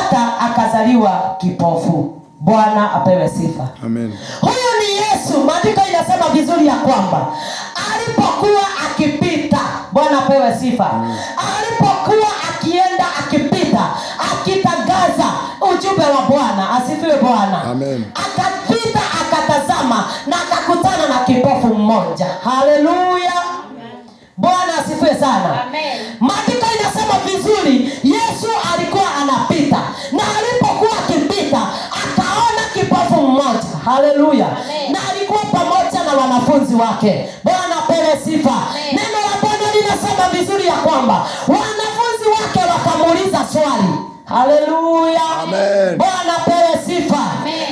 hata akazaliwa kipofu. Bwana apewe sifa. Amen. Huyu ni Yesu. Maandiko inasema vizuri ya kwamba alipokuwa akipita, Bwana apewe sifa. Alipokuwa akienda akipita, akitangaza ujumbe wa Bwana, asifiwe Bwana. Amen. Akapita akatazama na akakutana na kipofu mmoja. Haleluya. Bwana asifiwe sana. Amen. Maandiko inasema vizuri, Yesu alikuwa anapita na alipokuwa akipita akaona kipofu mmoja. Haleluya. Na alikuwa pamoja na wanafunzi wake. Bwana apewe sifa. Neno la Bwana linasema vizuri ya kwamba wanafunzi wake wakamuuliza swali. Haleluya. Amen. Bwana apewe sifa.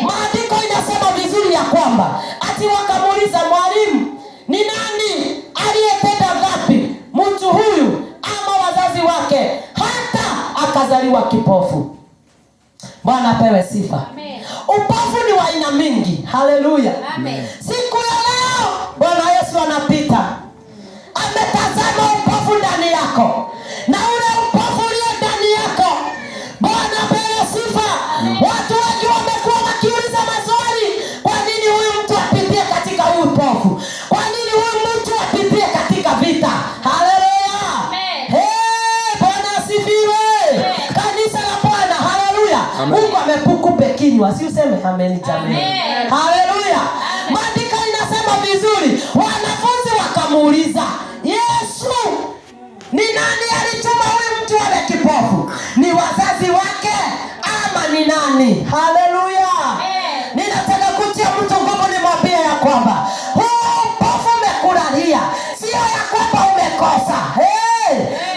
Maandiko inasema vizuri ya kwamba ati wakamuuliza, mwalimu, ni nani aliyetenda dhambi, mtu huyu ama wazazi wake, hata akazaliwa kipofu? Bwana apewe sifa. Amen. Upofu ni wa aina mingi. Haleluya. Amen. Siku ya leo Bwana Yesu anapita, ametazama upofu ndani yako, na ule upofu ulio ndani yako, Bwana apewe sifa. Watu wengi wamekuwa wakiuliza maswali, kwa nini huyu mtu apitie katika huu upofu? Kwa nini huyu mtu apitie katika vita? Haleluya. Bwana asifiwe. Kanisa la Bwana, haleluya. Mungu amekukupe kinywa, si useme amen jamani. Haleluya. Maandiko inasema vizuri, wanafunzi wakamuuliza Yesu, ni nani alituma huyu mtu awe kipofu? Ni wazazi wake ama ni nani? Haleluya. Ninataka kutia mtu nguvu nimwambie ya kwamba huu upofu umekulalia, sio ya kwamba umekosa.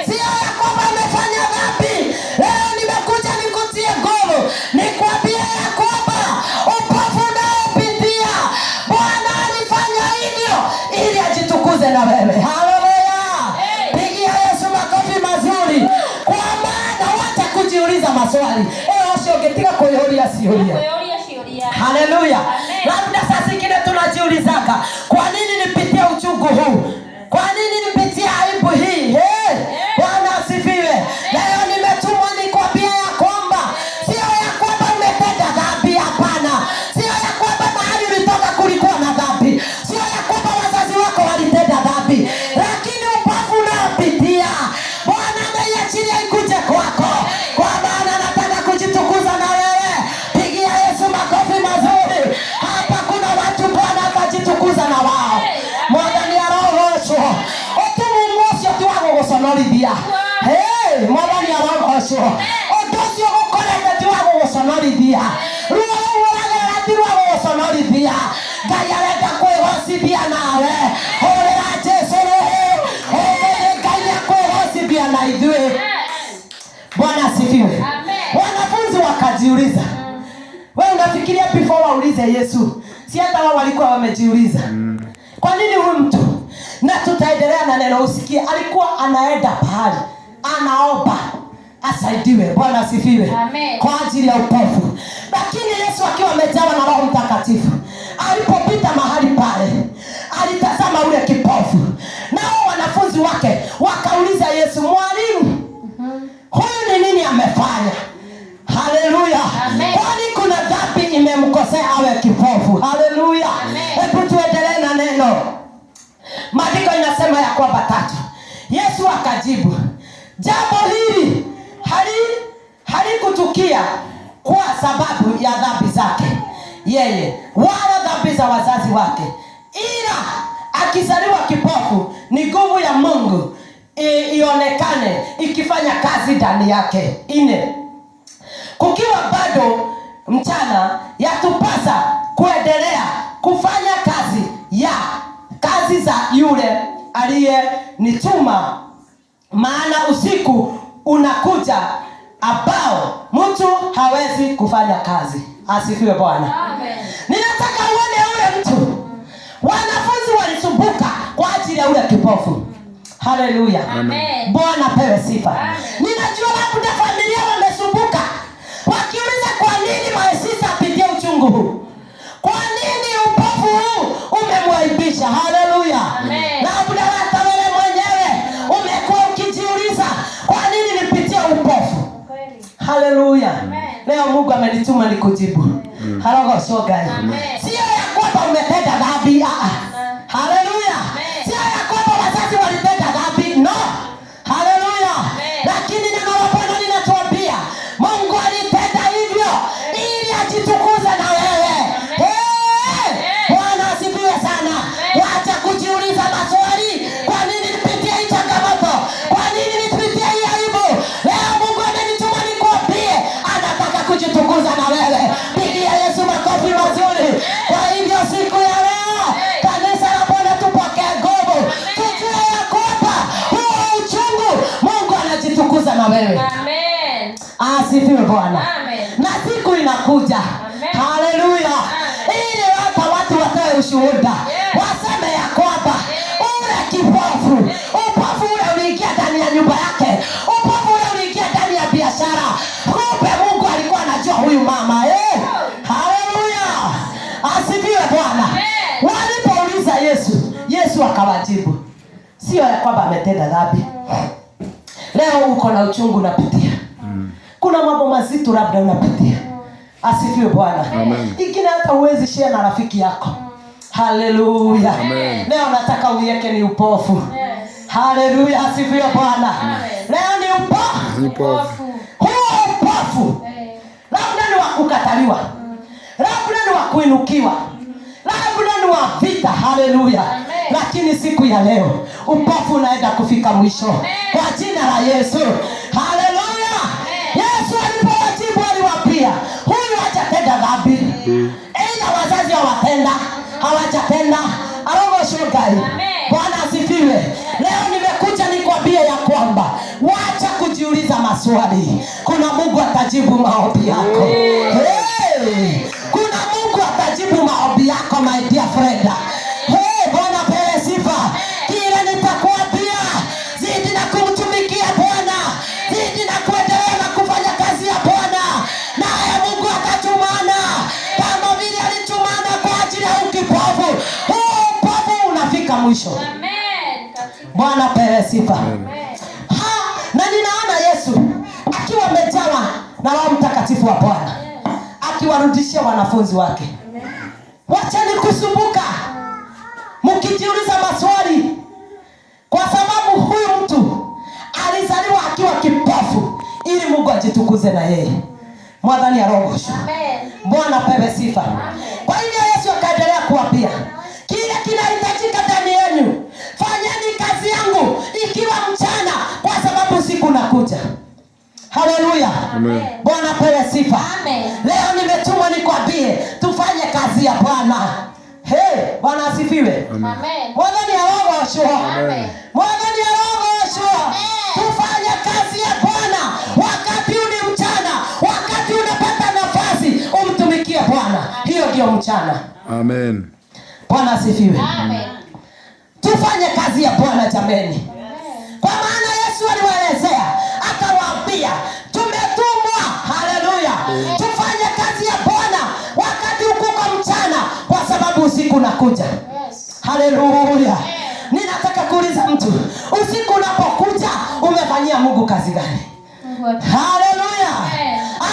Sio ya kwamba umefanya dhambi. Leo nimekuja nikutie nguvu, nikwambie ya kwamba upofu unaopitia, Bwana alifanya hivyo ili ajitukuze na wewe. Haleluya. Pigia Yesu makofi mazuri, kwa maana wacha kujiuliza maswali. Usiogetika kuyoria sioria. Haleluya. Labda saa zingine tunajiulizaka, kwa nini nipitie uchungu huu? Kwa nini nipitie aibu hii? Bwana asifiwe. Leo nimetumwa nikwambie ya kwamba sio ya kwamba umetenda dhambi, hapana. Sio ya kwamba mahali ulitoka kulikuwa na dhambi. Sio ya kwamba wazazi wako walitenda dhambi. Lakini upofu unaopitia, Bwana ameiachilia ikuje kwako, kwa maana anataka kujitukuza na wewe. Pigia Yesu makofi mazuri. Hapa kuna watu Bwana atajitukuza na wao. Mwadhani ya roho osho. Otumu mwosio tuwago gosonorithia. Mwadhani ya roho osho. Otosio kukorete tuwago gosonorithia. Ruo uwagera tuwago gosonorithia. Gaya reka kwegosithia nawe. Horera Jesu roho. Gaya kwegosithia na ithuĩ. Bwana asifiwe. Wanafunzi wakajiuliza. Wewe unafikiria before waulize Yesu, si hata wao walikuwa wamejiuliza, kwa nini huyu mtu? Na tutaendelea na neno, usikie alikuwa anaenda pahali anaomba asaidiwe. Bwana asifiwe. Kwa ajili ya upofu. Lakini Yesu akiwa amejawa na Roho Mtakatifu, alipopita mahali pale, alitazama ule kipofu. Nao wanafunzi wake wakauliza Yesu, mwalimu, huyu ni nini amefanya? Haleluya. Kwani kuna dhambi imemkosea awe kipofu? Haleluya. Hebu tuendelee na neno. Maandiko inasema ya kwamba 3. Yesu akajibu, jambo hili halikutukia kwa sababu ya dhambi zake yeye, wala dhambi za wazazi wake, ila akizaliwa kipofu ni nguvu ya Mungu ionekane ikifanya kazi ndani yake. 4. Kukiwa bado mchana, yatupasa kuendelea kufanya kazi za yule aliyenituma, maana usiku unakuja ambao mtu hawezi kufanya kazi. Asifiwe Bwana. Ninataka uone ule mtu. Wanafunzi walisumbuka kwa ajili ya ule kipofu. Haleluya. Bwana pewe sifa. Ninajua labda familia wamesumbuka wakiuliza, kwa nini maisisa apitie uchungu huu? Kwa nini upofu huu umemwaibisha? Haleluya. Labda hata wewe mwenyewe umekuwa ukijiuliza, kwa nini nipitie upofu? Haleluya. Leo Mungu amenituma nikujibu. Halafu sogai. Sio ya kwamba umetenda dhambi. Haleluya. Sio ya kwamba wazazi walitenda dhambi. No. Haleluya. Lakini neno la Bwana linatuambia Mungu alitenda hivyo ili ajitukuze na wewe. Bwana asifiwe sana. Wacha kujiuliza maswali. Kwa nini nipitie hii changamoto? Kwa nini nipitie hii aibu? Leo Mungu amenituma nikuambie anataka kujitukuza na wewe. Pigia Yesu makofi mazuri. Kwa hivyo siku ya leo kanisa la Bwana tupokee nguvu. Tujue ya kwamba huo uchungu Mungu anajitukuza na wewe. Amen. Asifiwe Bwana. Amen. Na siku inakuja. Haleluya. Ili hapa watu watoe ushuhuda. Waseme ya kwamba ule kipofu, upofu ule uliingia ndani ya nyumba yake. Upofu ule uliingia ndani ya biashara. Kumbe Mungu alikuwa anajua huyu mama. Haleluya. Asifiwe Bwana. Walipouliza Yesu akawajibu. Sio ya kwamba ametenda dhambi. Leo uko na uchungu unapitia. Kuna mambo mazito labda unapitia. Asifiwe Bwana. Ingine hata uwezi share na rafiki yako. Haleluya. Leo nataka uiweke ni upofu. Haleluya. Asifiwe Bwana. Leo ni upofu. Huo upofu labda ni wa kukataliwa. Labda ni wa kuinukiwa. Labda ni wa vita. Haleluya. Lakini siku ya leo upofu unaenda kufika mwisho kwa jina la Yesu. Haleluya. Yesu alipowajibu aliwaambia huyu hajatenda dhambi. Ila wazazi hawajatenda. Arongo shogai. Bwana asifiwe. Leo nimekuja nikwambie ya kwamba wacha kujiuliza maswali. Kuna Mungu atajibu maombi yako. Kuna Mungu atajibu maombi yako my dear friend. Bwana pewe sifa. Kile nitakwambia zidi na kumtumikia Bwana. Zidi na kuendelea na kufanya kazi ya Bwana. Naye Mungu atatumana. Kama vile alitumana kwa ajili ya ukipofu. Upofu unafika mwisho. Bwana pewe sifa. Na ninaona Yesu akiwa amejawa na Roho Mtakatifu wa Bwana akiwarudishia wanafunzi wake. Wacheni kusumbuka mkijiuliza maswali, kwa sababu huyu mtu alizaliwa akiwa kipofu ili Mungu ajitukuze na yeye. Mwadhani ya roho. Bwana pewe sifa. Kwa hivyo Yesu akaendelea kuambia kile kinahitajika ndani yenu, fanyeni kazi yangu ikiwa mchana, kwa sababu usiku unakuja. Haleluya. Bwana pewe sifa. Leo nimetumwa nikwambie tufanye kazi ya Bwana. Bwana asifiwe. Mwadhani ya roho shua. Mwadhani ya roho shua. Tufanye kazi ya Bwana wakati uni mchana, wakati unapata nafasi umtumikie Bwana. Hiyo ndio mchana. Amen. Bwana asifiwe. Tufanye kazi ya Bwana jameni. Kwa maana Yesu aliwaelezea akawaambia tumetumwa. Haleluya. Tufanye kazi ya Bwana wakati uko mchana, kwa sababu usiku unakuja. Haleluya. Ninataka kuuliza mtu, usiku unapokuja umefanyia Mungu kazi gani? Haleluya.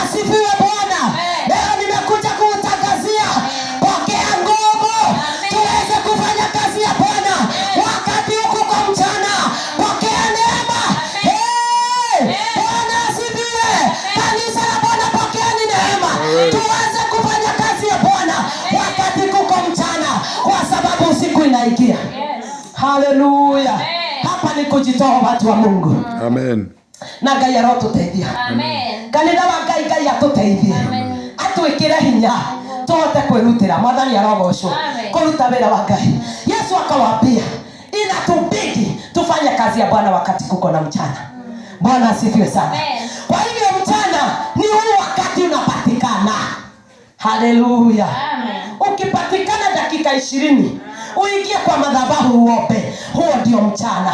Asifiwe Bwana. Leo nimekuja kutangazia pokea nguvu tuweze kufanya kazi ya Bwana wakati uko mchana. Pokea neema. Bwana asifiwe. Kanisa la Bwana pokeeni neema. Tuweze kufanya kazi ya Bwana wakati kuko mchana, kwa sababu usiku inaingia. Haleluya. Hapa ni kujitoa watu wa Mungu. Amen. Na Ngai arotuteithia. Amen. Kanitha wa Ngai atuteithie. Atwikire hinya tuhote kwirutira. Mwathani arogocwo kuruta wira wa Ngai. Yesu akawaambia inatubidi tufanye kazi ya Bwana wakati kuko na mchana. Bwana asifiwe sana. Kwa hivyo mchana ni huu wakati unapatikana. Haleluya. Ukipatikana dakika 20 uingie kwa madhabahu uombe, huo ndio mchana.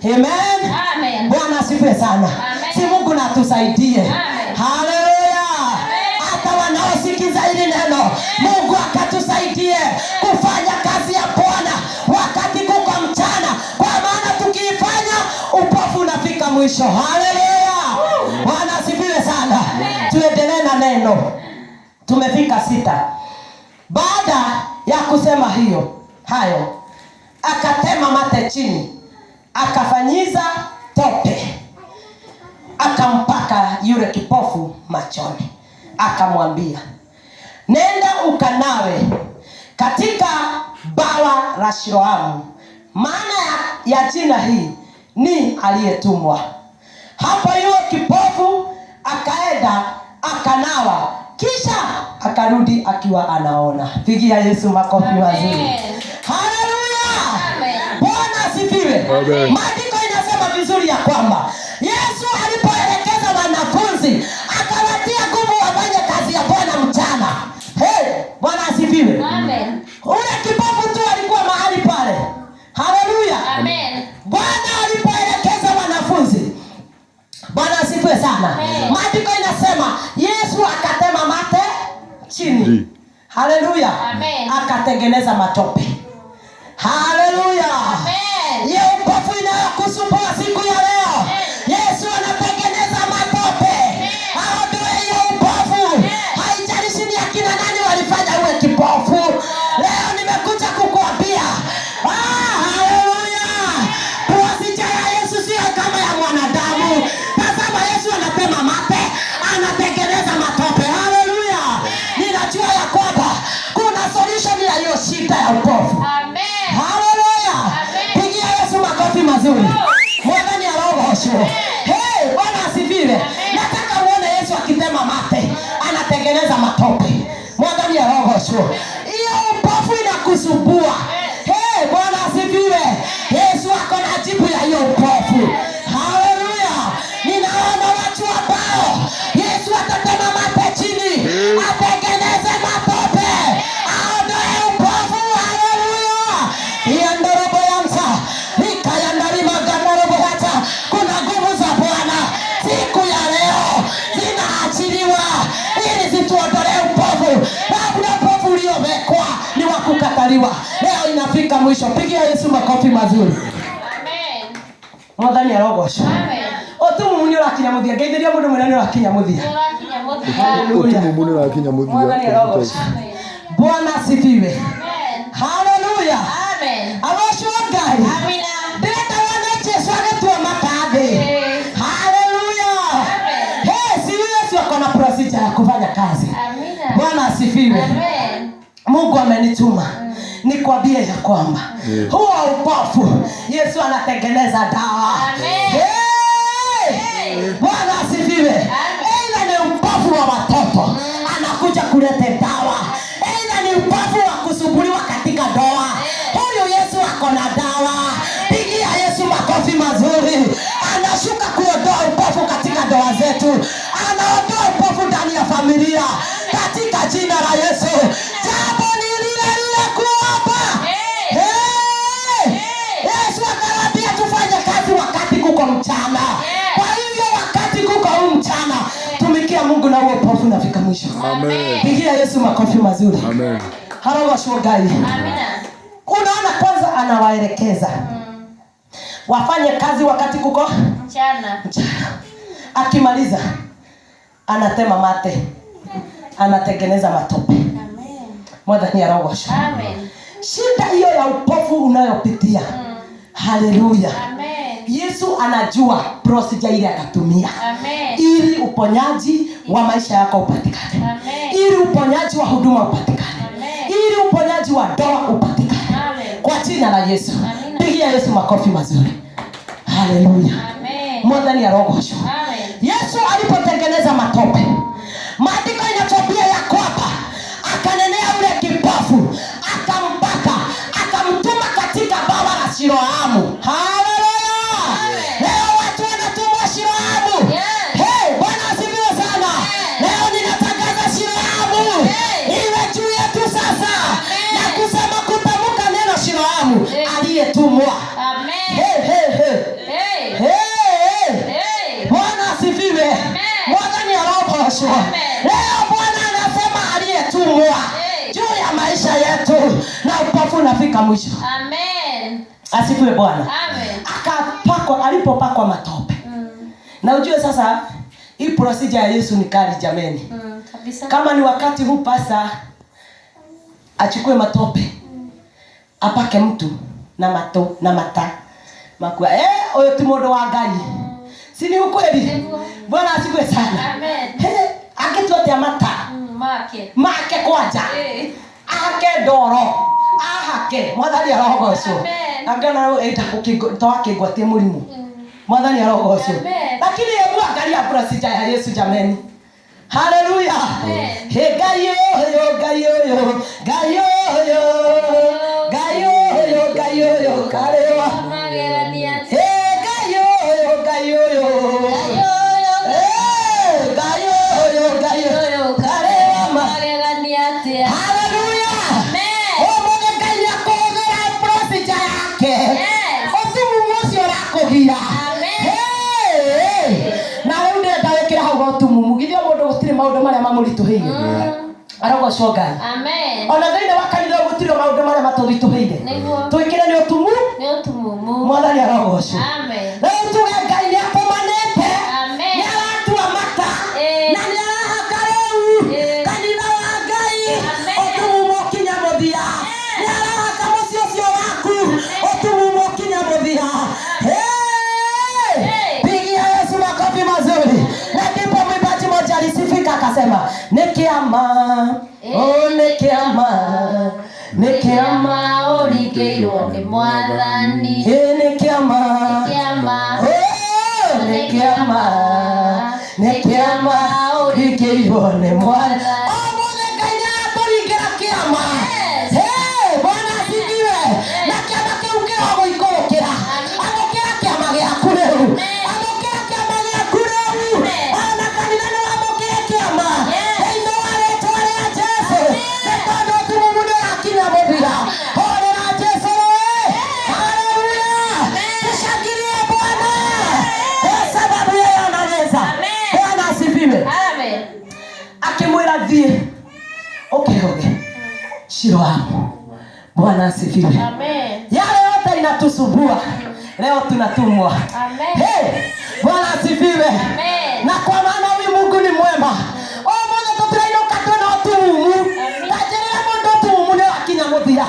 Amen. Bwana asifiwe sana. Si Mungu na atusaidie. Haleluya. Hata wanaosikiza hili neno, Mungu akatusaidie kufanya kazi ya Bwana wakati kuko mchana, kwa maana tukiifanya upofu unafika mwisho. Haleluya. Bwana asifiwe sana. Tuendelee na maneno. Tumefika 6. Baada ya kusema hayo, akatema mate chini, akafanyiza tope, akampaka yule kipofu machoni, akamwambia, nenda ukanawe katika bawa la Siloamu. Maana ya jina hii ni aliyetumwa. Hapo yule kipofu akaenda akanawa, kisha akarudi akiwa anaona. Pigia Yesu makofi mazuri. Haleluya. Bwana asifiwe. Maandiko inasema vizuri ya kwamba Yesu alipoelekeza wanafunzi akawatia nguvu wafanye kazi ya Bwana mchana. Bwana asifiwe. Amen. Ule kipofu tu alikuwa mahali pale. Haleluya. Amen. Bwana alipoelekeza wanafunzi. Bwana asifiwe sana. Maandiko inasema Yesu akatema mate chini. Haleluya. Amen. Akatengeneza matope. Haleluya. Amen. Hiyo upofu inayokusumbua siku ya leo, Yesu anatengeneza matope. Aondoe hiyo upofu. Haijalishi ni akina nani walifanya uwe kipofu. Leo nimekuja kukuambia, haleluya, procedure ya Yesu sio kama ya mwanadamu. Tazama, Yesu anatema mate, anatengeneza matope. Haleluya. Ninajua ya kwamba kuna solution ya hiyo shida ya upofu. Amen. Haleluya. Pigia Yesu makofi mazuri. Mwadhani ya roho osho. Bwana asifiwe. Nataka uone Yesu akitema mate, anatengeneza matope. Mwadhani ya roho osho. Hiyo upofu inakusumbua. Bwana asifiwe. Yesu ako na jibu ya hiyo upofu. Haleluya. Ninaona watu ambao Yesu atatema mate chini, atengeneze matope, aondoe upofu. Haleluya. Yandorobo yanza ikayandalima gandorobo hata. Kuna nguvu za Bwana siku ya leo zinaachiliwa ili zituondolee upofu. Labda upofu uliowekwa ni wa kukataliwa, leo inafika mwisho. Pigia Yesu makofi mazuri. Amen. Mwadhani ya rogosho. Amen. Otumu muni urakinya muthia, ngeithiria mundu mwene urakinya muthia. Otumu muni urakinya muthia. Mwadhani ya rogosho. Bwana asifiwe. Amen. Haleluya. Amen. Awasho ngai. Amina. Ndeta wana Yesu agetua matathi. Haleluya. Amen. Si Yesu akona procedure ya kufanya kazi. Amina. Bwana asifiwe. Amen. Mungu amenituma nikwambie ya kwamba huo upofu Yesu anatengeneza dawa. Amen. Bwana asifiwe. Aidha ni upofu wa watoto, anakuja kuleta dawa. Aidha ni upofu wa kusumbuliwa katika ndoa, huyu Yesu ako na dawa. Pigia Yesu makofi mazuri. Anashuka kuondoa upofu katika ndoa zetu, anaondoa upofu ndani ya familia katika jina la Yesu. Jambo ni lile kuomba. Yesu akawaambia tufanye kazi wakati kuko mchana. Kwa hivyo wakati kuko mchana, tumikia Mungu na huo upofu unafika mwisho. Amen. Pigia Yesu makofi mazuri. Amen. Haleluya shogai. Amina. Unaona, kwanza anawaelekeza wafanye kazi wakati kuko mchana. Akimaliza anatema mate, anatengeneza matope. Amen. Mwadhani ya roho. Amen. Shida hiyo ya upofu unayopitia. Haleluya. Amen. Yesu anajua procedure ile akatumia. Amen. Ili uponyaji wa maisha yako upatikane. Amen. Ili uponyaji wa huduma upatikane. Amen. Ili uponyaji wa ndoa upatikane. Amen. Kwa jina la Yesu. Amen. Pigia Yesu makofi mazuri. Haleluya. Amen. Mwadhani ya roho. Amen. Yesu alipotengeneza matope, maandiko inatuambia ya kwamba akanenea ule kipofu, akampaka, akamtuma katika bawa la Siloamu. Haleluya. Leo watu wanatumwa Siloamu. Bwana asifiwe sana. Leo ninatangaza Siloamu iwe juu yetu sasa. Na kusema kutamka neno Siloamu, aliyetumwa. Amen. Bwana asifiwe. Mwadhani ya roho osho. Leo Bwana anasema aliyetumwa juu ya maisha yetu, na upofu unafika mwisho. Amen. Asifiwe Bwana. Amen. Akapakwa, alipopakwa matope. Na ujue sasa hii procedure ya Yesu ni kali jameni. Kama ni wakati huu pasa achukue matope. Apake mtu na mato na mata. Makua oyo ti mundu wa Ngai. Si ni ukweli? Bwana asifiwe sana. Amen. Akituatia mata. Make kwanja. Ake ndoro. Ahake. Mwathani arogocwo. Angana takukigwatie murimu. Mwathani arogocwo. Lakini hebu angalia procedure ya Yesu jameni. Haleluya. He Ngai oyo, Ngai oyo, Ngai oyo. Ngai oyo, Ngai oyo, karewa. He Ngai oyo, Ngai oyo. Ngai oyo, Ngai oyo, karewa. Haleluya. Omoge Ngai akohũthĩra procedure yake. Ũtumumu ũcio ũrakũgia. Na rĩu ndĩrenda wĩkĩre hau gotumumu. Githĩ mũndũ gũtirĩ maũndũ marĩa mamũritũhĩire. Arogocwo Ngai. Amen. Ona thĩinĩ wa kanitha gũtirĩ maũndũ marĩa matũritũhĩire. Twĩkĩre nĩ ũtumumu. Mwathani arogocwo. Amen. Rĩu tuge Ngai nĩ akũmanĩte. Amen. Nĩ aratua mata. Na nĩ arahaka rĩu kanitha wa Ngai. Ũtumumu ũkinya mũthia. Nĩ arahaka mũciĩ ũcio waku. Ũtumumu ũkinya mũthia. Pigia Yesu makofi mazuri. Na ndipo mwimbaji mmoja alisifika akasema nikiama, oh nikiama, nikiama orikeirwo ni Mwathani. Nikiama, oh nikiama, nikiama orikeirwo ni Mwathani. Oh mwana Ngai atũringĩra kĩama. Bwana asifiwe. Na kĩama kĩu kĩrogũikũrũkĩra. Amũkĩra kĩama gĩaku rĩu. Amũkĩra kĩama gĩaku rĩu. Ona kanitha nĩ wamũkĩra kĩama. Thĩinĩ wa rĩĩtwa rĩa Jesũ. Nĩ tondũ ũtumumu nĩũrakinya mũthia. Hũrĩra Jesũ rĩ. Haleluya. Tushangilie Bwana. Sababu yeye anaweza. Bwana asifiwe. Amen. Akimwĩra thiĩ ũkĩhoge Shiloamu. Bwana asifiwe. Amen. Yale yote inatusumbua leo tunatumwa. Amen. Bwana asifiwe. Amen. Na kwa maana huyu Mungu ni mwema. Mmoja tutainuka tena utumu. Tajiri mundu utumu ni wakinya muthia.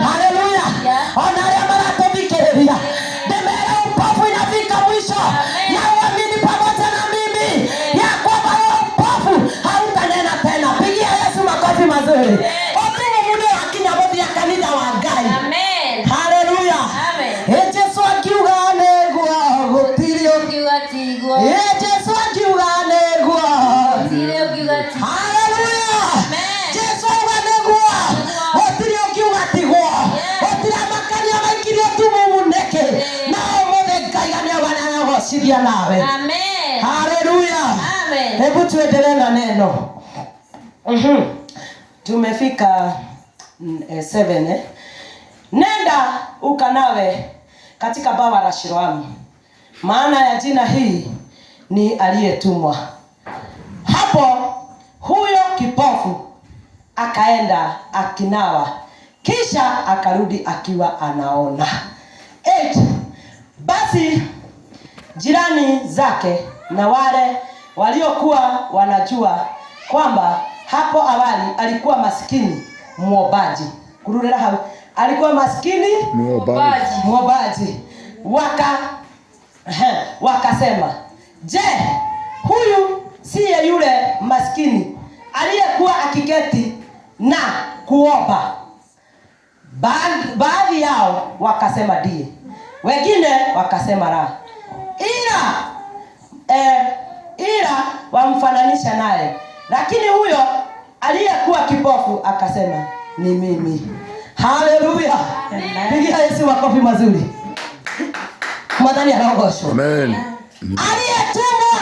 Haleluya. Ona arĩa maratũthikĩrĩria. Ndemera upofu inafika mwisho. Na uamini pamoja na mimi ya kwamba upofu hautanena tena. Pigia Yesu makofi mazuri. Utumu ni wakinya muthia kanitha wa Ngai. Amen. Haleluya. Amen. Jesu akiuga negwa gũtirĩ ũngiuga tigwo. Jesu akiuga negwa gũtirĩ ũngiuga tigwo. Haleluya. Jesu akiuga negwa gũtirĩ ũngiuga tigwo. Gũtirĩ makania maikirio tumumu neke. Na ũmũthĩ Ngai anagocithia nawe. Amen. Haleluya. Amen. Hebu tuendelee na neno. Tumefika 7 Nenda ukanawe katika bawa la Shiloamu. Maana ya jina hii ni aliyetumwa. Hapo huyo kipofu akaenda akinawa. Kisha akarudi akiwa anaona. 8 Basi jirani zake na wale waliokuwa wanajua kwamba hapo awali alikuwa maskini muombaji. Kurudera hapo. Alikuwa maskini muombaji. Wakasema, "Je, huyu siye yule maskini aliyekuwa akiketi na kuomba?" Baadhi yao wakasema ndiye. Wengine wakasema la. Ila wamfananisha naye. Lakini huyo aliyekuwa kipofu akasema, "Ni mimi." Haleluya. Pigia Yesu makofi mazuri. Mwadhani anaogosho. Amen. Aliyetumwa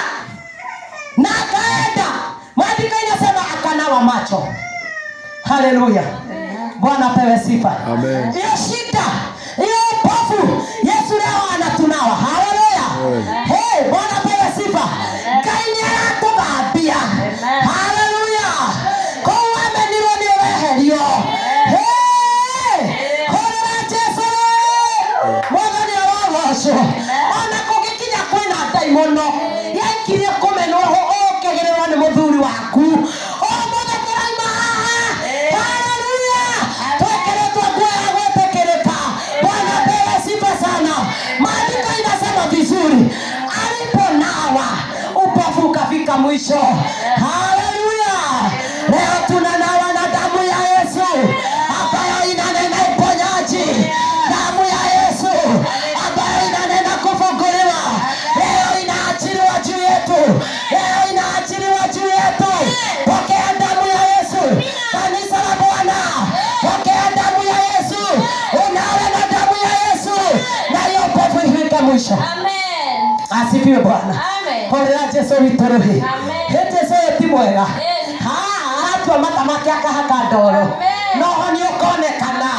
na akaenda. Maandiko inasema akanawa macho. Haleluya. Bwana apewe sifa. Amen. Hiyo shida, hiyo upofu, Yesu leo anatunawa. Haleluya. Bwana apewe sifa. Ngai ni aratũthambia. Haleluya. Kwa uaminifu ni ureherio. Ona kũngĩkinya kwĩna ndaimono yaikirie kũmenwo ũkĩgererwo nĩ mũthuri waku, asifiwe Bwana. Amen. Horera Yesu witorohe. Amen. Hete Yesu ti mwega. Hatua matamake akahaka ndoro. No honio konekana.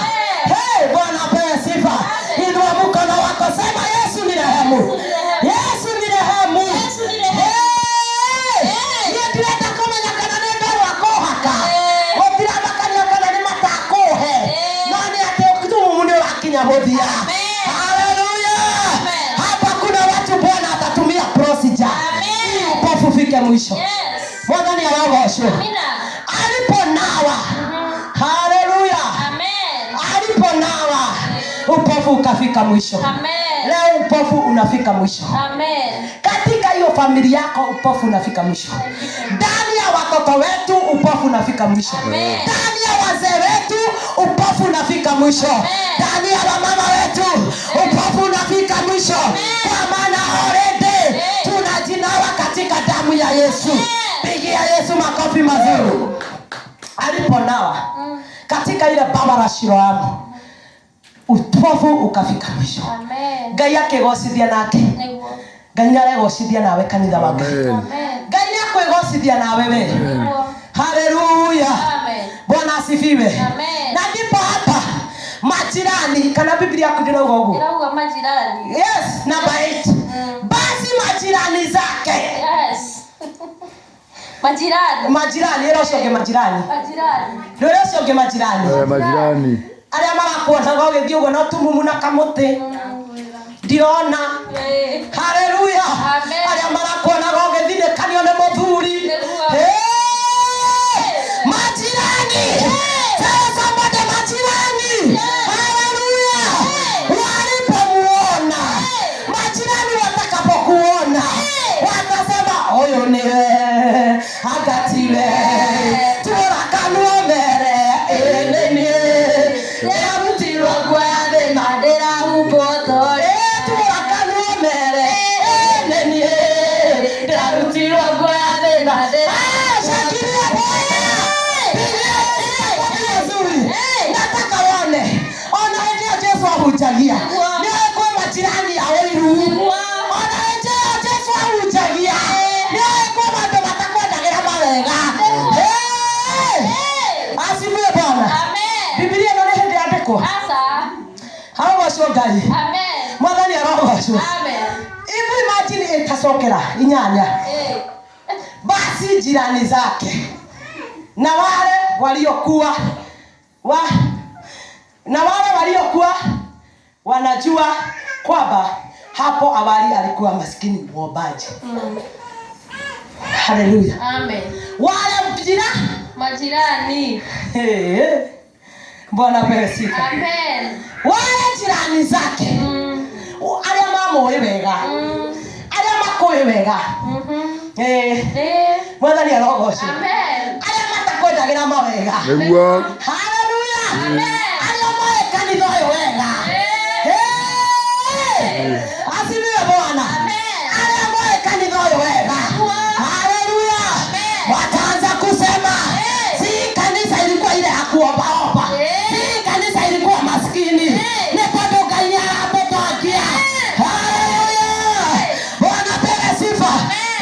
Hey, Bwana apewe sifa. Inua mkono wako sema Yesu ni rehemu. Yesu ni rehemu. Ndirenda kumenya kana nĩ Ngai wako haka. Gũtiramakania kana nĩ matakuhe. No nĩ atĩ ũkitumu nĩ ũrakinya mũthia. Haleluya. Hapa kuna watu Bwana atatumia procedure. Ili upofu ufike mwisho. Bwana ni arogoshwe. Amina. Aliponawa. Haleluya. Amen. Aliponawa upofu ukafika mwisho. Amen. Leo upofu unafika mwisho. Amen. Katika hiyo familia yako upofu unafika mwisho. Ndani ya watoto wetu upofu unafika mwisho. Ndani ya wazee wetu upofu unafika mwisho. Ndani ya mama wetu upofu unafika mwisho. Kwa maana already tunajinawa katika damu ya Yesu. Pigia Yesu makofi mazuri. Aliponawa katika ile baba la Shiloamu upofu ukafika mwisho. Amen. Ngai akegocithia nake. Ngai nĩaregocithia nawe kanitha wa Ngai. Amen. Ngai nĩakwĩgocithia nawe we. Haleluya. Amen. Bwana asifiwe. Amen. Na ndipo hapa majirani kana Biblia yako ndinauga uguo. Ndinauga majirani. Yes, number 8. Basi majirani zake. Yes. Majirani. Majirani era ucoge majirani. Majirani. Ndore ucoge majirani. Majirani. Aria marakuona gogithio uguo no tumumu na kamuti. Ndirona. Haleluya. Aria marakuona gogithine kanio ne muthuri. Majirani. Sasa bado majirani. Haleluya. Walipomuona. Majirani watakapokuona. Watasema huyo ni wewe. Agatiwe. Turakanwa mere. Eleni. Yamutirwa kwade madera upoto. Turakanwa mere. Eleni. Yamutirwa kwade madera. Shakiria Bwana. Nataka waone. Ona ndio Yesu ahujagia. Niwe kwa majirani ya weru. Ona ndio Yesu ahujagia. Niwe kwa watu watakwenda mawega. Asifiwe Bwana. Amen. Biblia ndio hende andiko. Asa. Hao washogai. Amen. Mwathani arogoshwe. Amen. Ibu imagine itasokera inyanya. Basi jirani zake na wale waliokuwa wanajua kwamba hapo awali alikuwa maskini mwombaji. Haleluya. Amen. Wale majirani. Bwana apewe sifa. Amen. Wale jirani zake. Aria mamoe wega. Aria makoe wega. Mwathani arogoshwe. Amen. Aria matakwendagira mawega. Nĩguo. Haleluya. Amen. Aria moe kanitha ũyũ wega. Asifiwe Bwana. Aria moe kanitha ũyũ wega. Haleluya. Wataanza kusema si kanisa ilikuwa ile ya kuombaomba. Si kanisa ilikuwa maskini. Ni bado Ngai anapotokia. Haleluya. Bwana pewe sifa.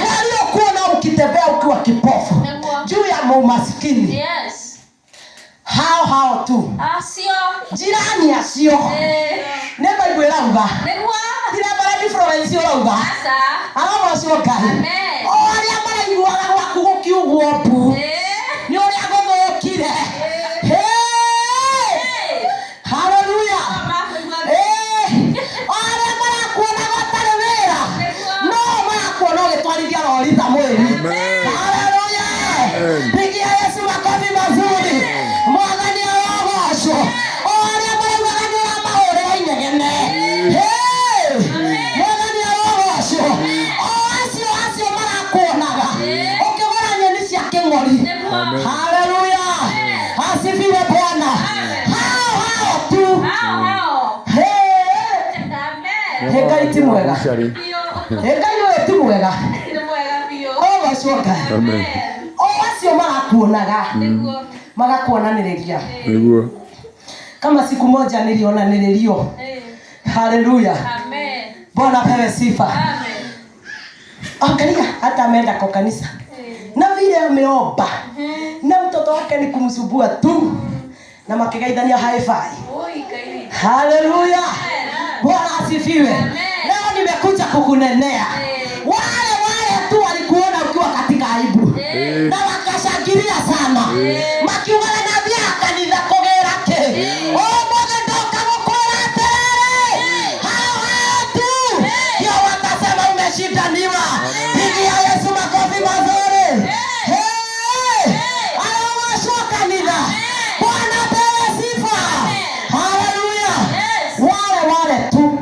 Waliokuona ukitembea ukiwa kipofu juu ya umaskini. Yes. Hao tu. Asio. Jirani asio. Neba igwirauga. Nĩguo. Tira bara difference urauga. Asa. Arago acio Ngai. Amen. Oria maraiguaga gwaku gukiugwo mbu. Ni uria guthukire. Haleluya. Oria marakuona gũtarĩ wĩra. No marakuona ũgĩtwarithia rori ta mwĩri. Haleluya. Pigia Yesu makofi mazuri. Mwathani arogoshwo. Oria maraugaga nĩ ũramahũrĩra inegene. Mwathani arogoshwo. Acio marakuonaga ũkĩgũra nyeni cia kĩng'ori. Haleluya. Asifiwe Bwana. Hao tu. Ngai ti mwega. Ngai ũyũ ti mwega. Arogoshwo Ngai. Amen. Acio marakuonaga magakuonanĩrĩria. Nĩguo. Kama siku moja nilionanĩrĩrio. Haleluya. Amen. Bwana pewe sifa. Amen. Angalia hata ameenda kwa kanisa. Na vile ameomba. Na mtoto wake ni kumsubua tu. Na makigaidania haifai. Haleluya. Bwana asifiwe. Leo nimekuja kukunenea. Wale tu walikuona ukiwa katika aibu. Na wakashangilia sana. Makiwala na vya kanisa kogerake. Oh Mungu ndoka mkola tele. Hao tu. Ya watasema umeshindaniwa. Pigia Yesu makofi mazuri. Alawashwa kanisa. Bwana pewe sifa. Haleluya. Wale tu.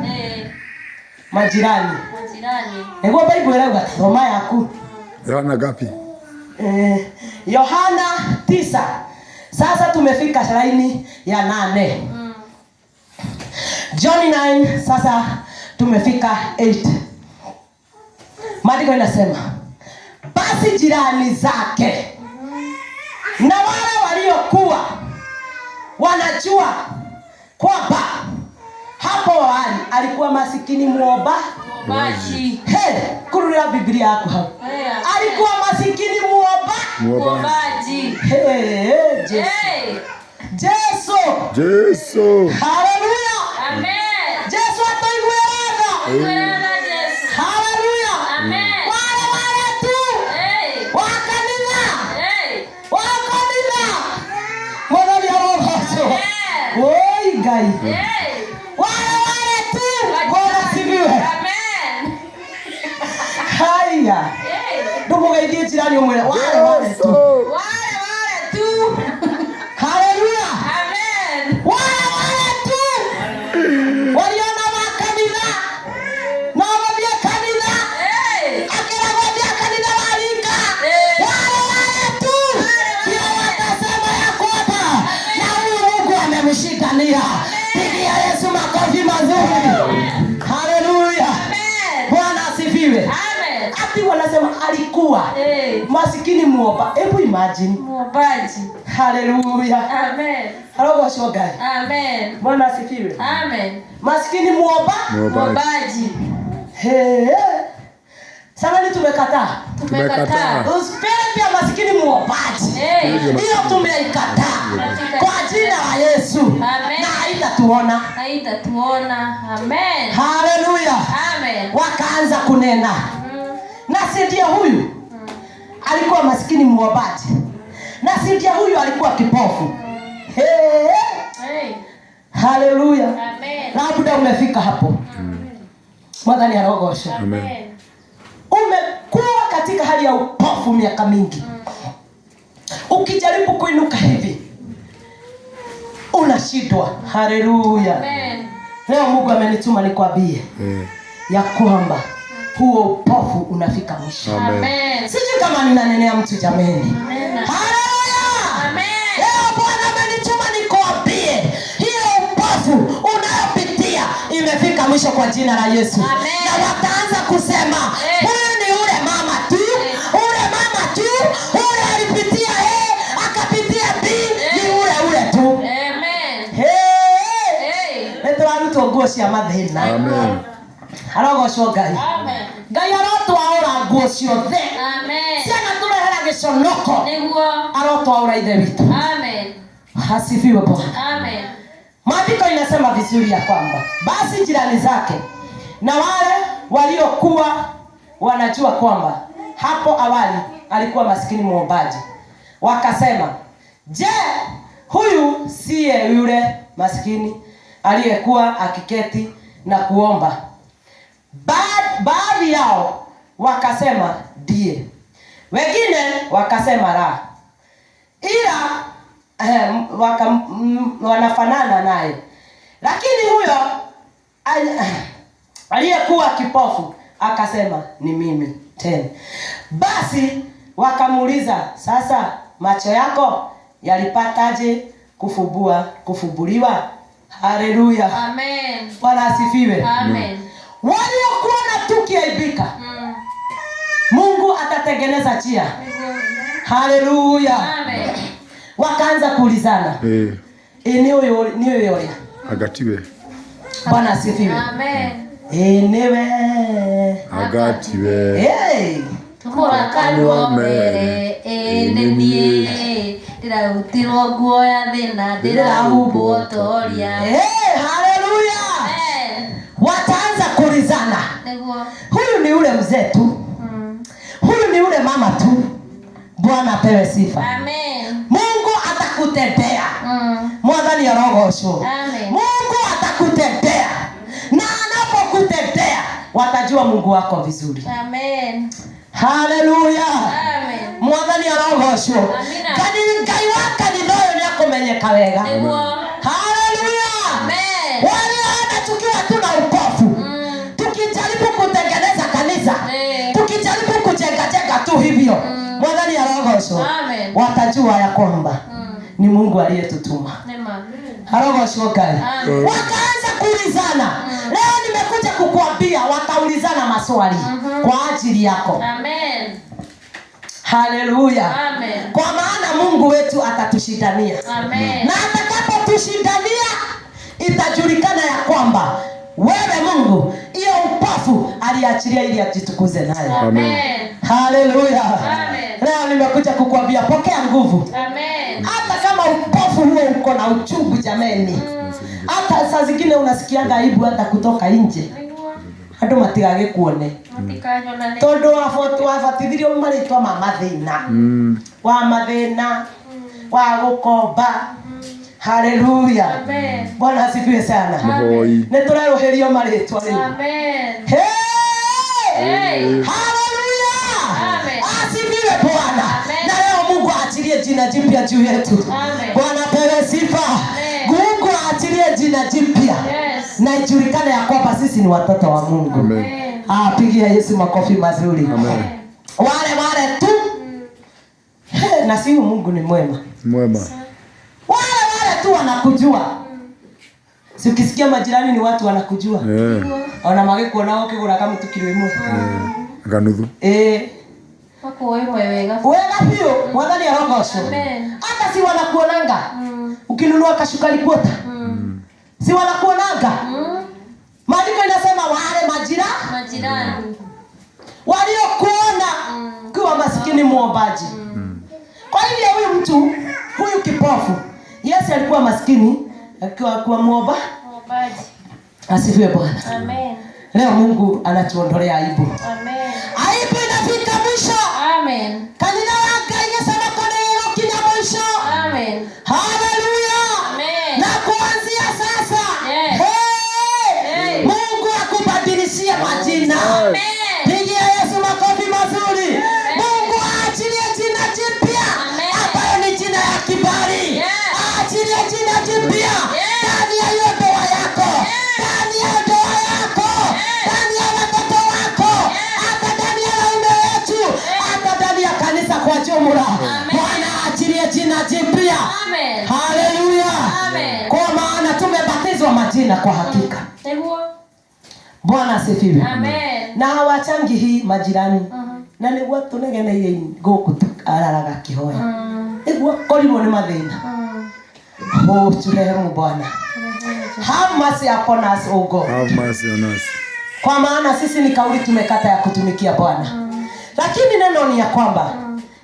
Majirani. Ego Bible leo gathoma yaku. Yohana gapi? Yohana 9. Sasa tumefika laini ya 8. John 9 sasa tumefika 8. Maandiko inasema basi jirani zake na wale waliokuwa wanajua kwamba hapo awali alikuwa masikini muombaji. Kurura Biblia yako hapo. Alikuwa masikini muombaji. Yesu. Haleluya. Amen. Yesu atoiweaga. Haleluya. Amen. Wale tu. Wakanina. Mwana ya roho. Oi gai. Wale tu. Bwana sifiwe. Amen. Haya. Ndugu gaidie jirani umwele. Wale tu. Haleluya. Amen. Wale tu. Waliona makanisa. Na wabia kanisa. Akira wabia kanisa walika. Wale tu. Kila watasema ya kwamba na huyu Mungu amemshindania. Pigia Yesu makofi mazuri. Haleluya. Bwana asifiwe. Amen. Ati wanasema alikuwa masikini muomba. Hebu imagine. Muombaji. Haleluya. Amen. Halo shoga. Amen. Bwana asifiwe. Amen. Masikini muombaji. Sana ni tumekataa. Usipende pia masikini muombaji. Hiyo tumeikataa. Kwa jina la Yesu. Amen. Na haitatuona. Amen. Haleluya. Amen. Wakaanza kunena. Na sindia huyu alikuwa masikini muombaji. Na sindia huyu alikuwa kipofu. Haleluya. Amen. Labda umefika hapo. Mwadhani arogosha. Amen. Umekuwa katika hali ya upofu miaka mingi. Ukijaribu kuinuka hivi unashindwa. Haleluya. Amen. Leo Mungu amenituma nikwambie ya kwamba huo upofu unafika mwisho. Amen. Sijui kama ninanenea mtu jameni. Haleluya. Amen. Leo Bwana amenituma nikwambie hiyo upofu unayopitia imefika mwisho kwa jina la Yesu. Amen. Na wataanza kusema huyu ni ule mama tu. Ule alipitia akapitia B ni ule tu. Amen. Ndio nguo cia mathina. Amen. Harogoshwo Ngai. Amen. Ngai arotwaura nguo ciothe. Amen. Ciana turehera giconoko. Niguo arotwaura ithe witu. Amen. Hasifiwe Bwana. Amen. Maandiko inasema vizuri ya kwamba basi jirani zake na wale waliokuwa wanajua kwamba hapo awali alikuwa maskini muombaji wakasema, je, huyu siye yule maskini aliyekuwa akiketi na kuomba? Baadhi yao wakasema ndiye, wengine wakasema la, ila wanafanana naye. Lakini huyo aliyekuwa kipofu akasema ni mimi tena. Basi wakamuuliza, sasa macho yako yalipataje kufubuliwa? Haleluya. Amen. Bwana asifiwe. Amen. Waliokuwa na tukiaibika, Mungu atatengeneza njia. Haleluya. Amen. Wakaanza kuulizana. Ni huyo agatiwe. Bwana asifiwe. Amen. Niwe agatiwe tumurakano mere nenie ndirarutirwo nguo ya thina ndirahumbwo toria. Haleluya. Wataanza kulizana. Huyu ni ule mzee tu. Huyu ni ule mama tu. Bwana apewe sifa. Amen. Mungu atakutendea. Mwadhani ya roho sho. Amen. Mungu atakutendea. Na anapokutendea watajua Mungu wako vizuri. Amen. Haleluya. Amen. Mwadhani ya roho sho. Amina. Kani ngai waka ni ndoyo ni akomenyeka wega. Haleluya. Amen. Wale tukiwa tuna upofu. Tukijaribu kutengeneza kanisa. Tukijaribu kujenga tu hivyo. Mwadhani ya roho sho. Watajua ya kwamba ni Mungu aliyetutuma. Roho sho gani? Wakaanza kuulizana. Leo nimekuja kukuambia wataulizana maswali kwa ajili yako. Amen. Haleluya. Amen. Kwa maana Mungu wetu atatushindania. Amen. Na atakapotushindania itajulikana ya kwamba wewe Mungu hiyo upofu aliachilia ili ajitukuze nayo. Amen. Haleluya. Amen. Leo nimekuja kukuambia pokea nguvu. Amen. Hata kama upofu huo uko na uchungu jameni. Hata saa zingine unasikianga aibu hata kutoka nje. Hado matigage kuone. Todo wafatithirio maritwa mathina. Wa mathina. Wa gukomba. Haleluya. Amen. Bwana asifiwe sana. Nituraroherio maritwa rĩu. Amen. Hey! Haleluya. Amen. Asifiwe Bwana. Na leo Mungu aachilie jina jipya juu yetu. Amen. Bwana pewe sifa. Mungu aachilie jina jipya. Yes. Na ijulikane ya kwamba sisi ni watoto wa Mungu. Amen. Pigia Yesu makofi mazuri. Amen. Wale tu. Na si Mungu ni mwema. Mwema. Wale tu wanakujua. Si ukisikia majirani ni watu wanakujua. Ona magikuona ukigura kama tukiro imwe. Ganuthu. Wako wewe wega. Wega hiyo, mwadhani ya roho sho. Amen. Hata si wanakuonanga. Ukinunua kashukari kwota. Si wanakuonanga. Maandiko inasema wale majirani waliokuona kwa maskini muombaji. Kwa hivyo huyu mtu, huyu kipofu, Yesu alikuwa maskini akiwa muombaji. Asifiwe Bwana. Amen. Leo Mungu anatuondolea aibu. Amen. Aibu inafika mwisho. Amen. Kanisa lake Yesu anakonea kila mwisho. Amen. Haleluya. Amen. Na kuanzia sasa. Yes. Hey. Mungu akubadilishie majina. Amen. Pigia Yesu makofi mazuri. Mungu aachilie jina jipya. Ambayo ni jina ya kibali. Yes. Aachilie jina jipya. Ndani ya hiyo ndoa yako. Ndani ya ndoa yako. Ndani ya watoto wako. Hata ndani ya waume wetu. Hata ndani ya kanisa kwa jumla. Bwana aachilie jina jipya. Amen. Haleluya. Amen. Kwa maana tumebatizwa majina kwa hakika. Bwana asifiwe. Amen. Na hawachangi hii majirani. Na niguo tunegeneire guku araraga kihoya. Niguo korirwo ni mathina. Turehemu Bwana. Have mercy upon us, O God. Have mercy on us. Kwa maana sisi ni kauli tumekata ya kutumikia Bwana. Lakini neno ni ya kwamba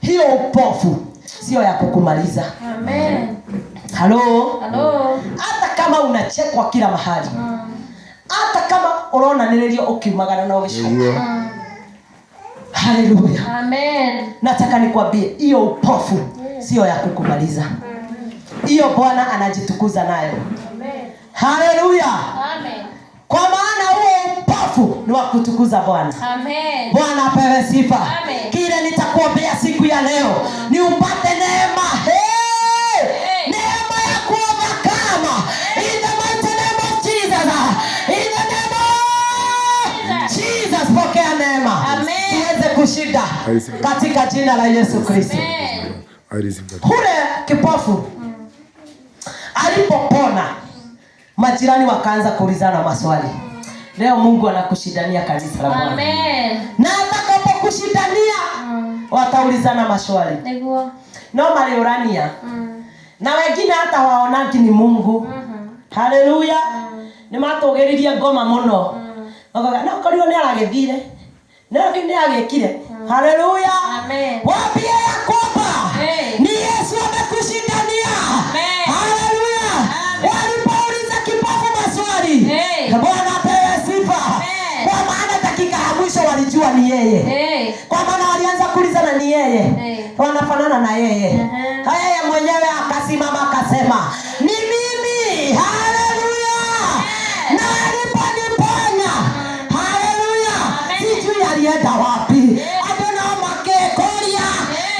hiyo upofu sio ya kukumaliza. Amen. Halo? Hello. Hata kama unachekwa kila mahali. Hata kama unaona nililio ukimagana na wewe. Haleluya. Amen. Nataka nikwambie hiyo upofu sio ya kukumaliza. Hiyo Bwana anajitukuza nayo. Amen. Haleluya. Amen. Kwa maana huo upofu ni wa kutukuza Bwana. Amen. Bwana apewe sifa. Amen. Kile nitakuombea siku ya leo ni upate neema. Neema ya kuovercome. In the mighty name of Jesus. In the name of Jesus, pokea neema. Amen. Tuweze kushinda katika jina la Yesu Kristo. Kule kipofu alipopona, majirani wakaanza kuulizana maswali. Leo Mungu anakushindania kanisa la Bwana. Amen. Na atakapokushindania wataulizana maswali. Niguo. No maliorania. Na wengine hata waonaki ni Mungu. Haleluya. Ni matogeriria ngoma muno. Ogoga na korio ni aragethire. Na ngi ni agekire. Haleluya. Amen. Waambie ya kwamba ni Yesu amekushindania. Haleluya. Walipouliza kipofu maswali. Bwana apewe sifa. Kwa maana dakika ya mwisho walijua ni yeye. Kwa maana walianza kuulizana ni yeye. Wanafanana na yeye. Haya mwenyewe akasimama akasema, "Ni mimi." Haleluya. Na aliponiponya. Haleluya. Sijui alienda wapi. Adona makekoria.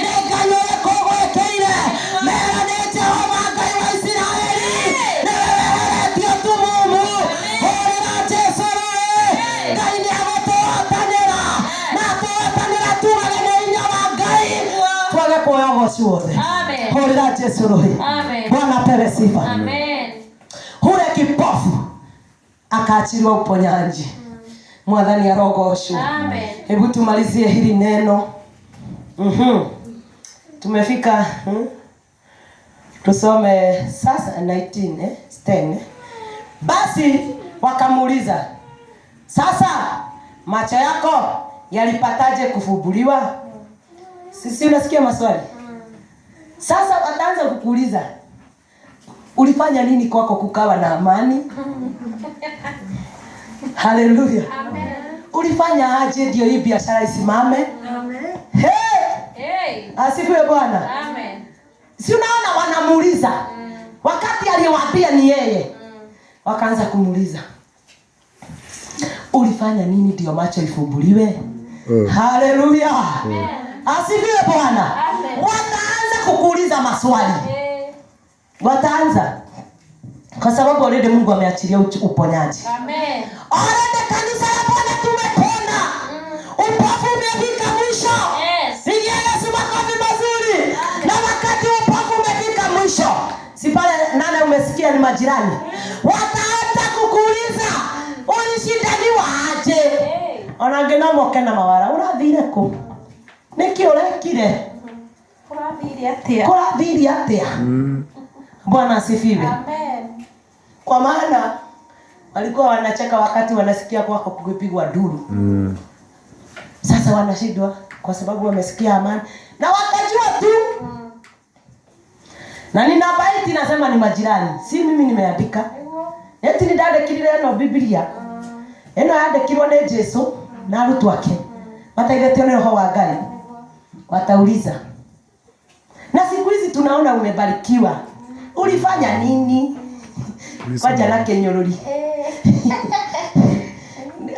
Nenganyore kogoekeire. Mera ni Jehova Ngai wa Israeli. Newe tio tumumu. Horera Jesu roe. Ngai ni agotoatanira. Na toatanira tugane na inya wa Ngai. Twage kuoyogo ciothe. Amen. Horera Jesu roe. Amen. Bwana apewe sifa. Amen. Ule kipofu akaachiliwa uponyaji. Mwathani arogocwo. Amen. Hebu tumalizie hili neno. Tumefika tusome sasa 19 10. Basi wakamuuliza, "Sasa macho yako yalipataje kufumbuliwa?" Sisi unasikia maswali. Sasa wataanza kukuuliza, "Ulifanya nini kwako kukawa na amani?" Haleluya. Amen. Ulifanya aje ndio hii biashara isimame? Amen. Hey! Asifiwe Bwana. Amen. Si unaona wanamuuliza. Wakati aliwaambia ni yeye. Wakaanza kumuuliza, "Ulifanya nini ndio macho ifumbuliwe?" Haleluya. Asifiwe Bwana. Wataanza kukuuliza maswali. Wataanza. Kwa sababu already Mungu ameachilia uponyaji. Amen. Already kanisa la Bwana tumepona. Upofu umefika mwisho. Yes. Pigia Yesu makofi mazuri. Na wakati upofu umefika mwisho. Si pale nane umesikia ni majirani. Wataanza kukuuliza, "Ulishindaniwa aje?" Onangena moke na mawara. Urathire ku? Niki urekire? Kurathiri atia? Bwana asifiwe. Amen. Kwa maana walikuwa wanacheka wakati wanasikia kwako kupigwa duru. Sasa wanashindwa kwa sababu wamesikia amani na wakajua tu. Na nina baiti nasema ni majirani. Si mimi nimeandika. Eti nindandikirire no Biblia. Eno yandikirwo ni Jesu na arutwo ake. Wataigethio ni Roho wa Ngai. Watauliza. Na siku hizi tunaona umebarikiwa. Ulifanya nini? Waja na kenyururi.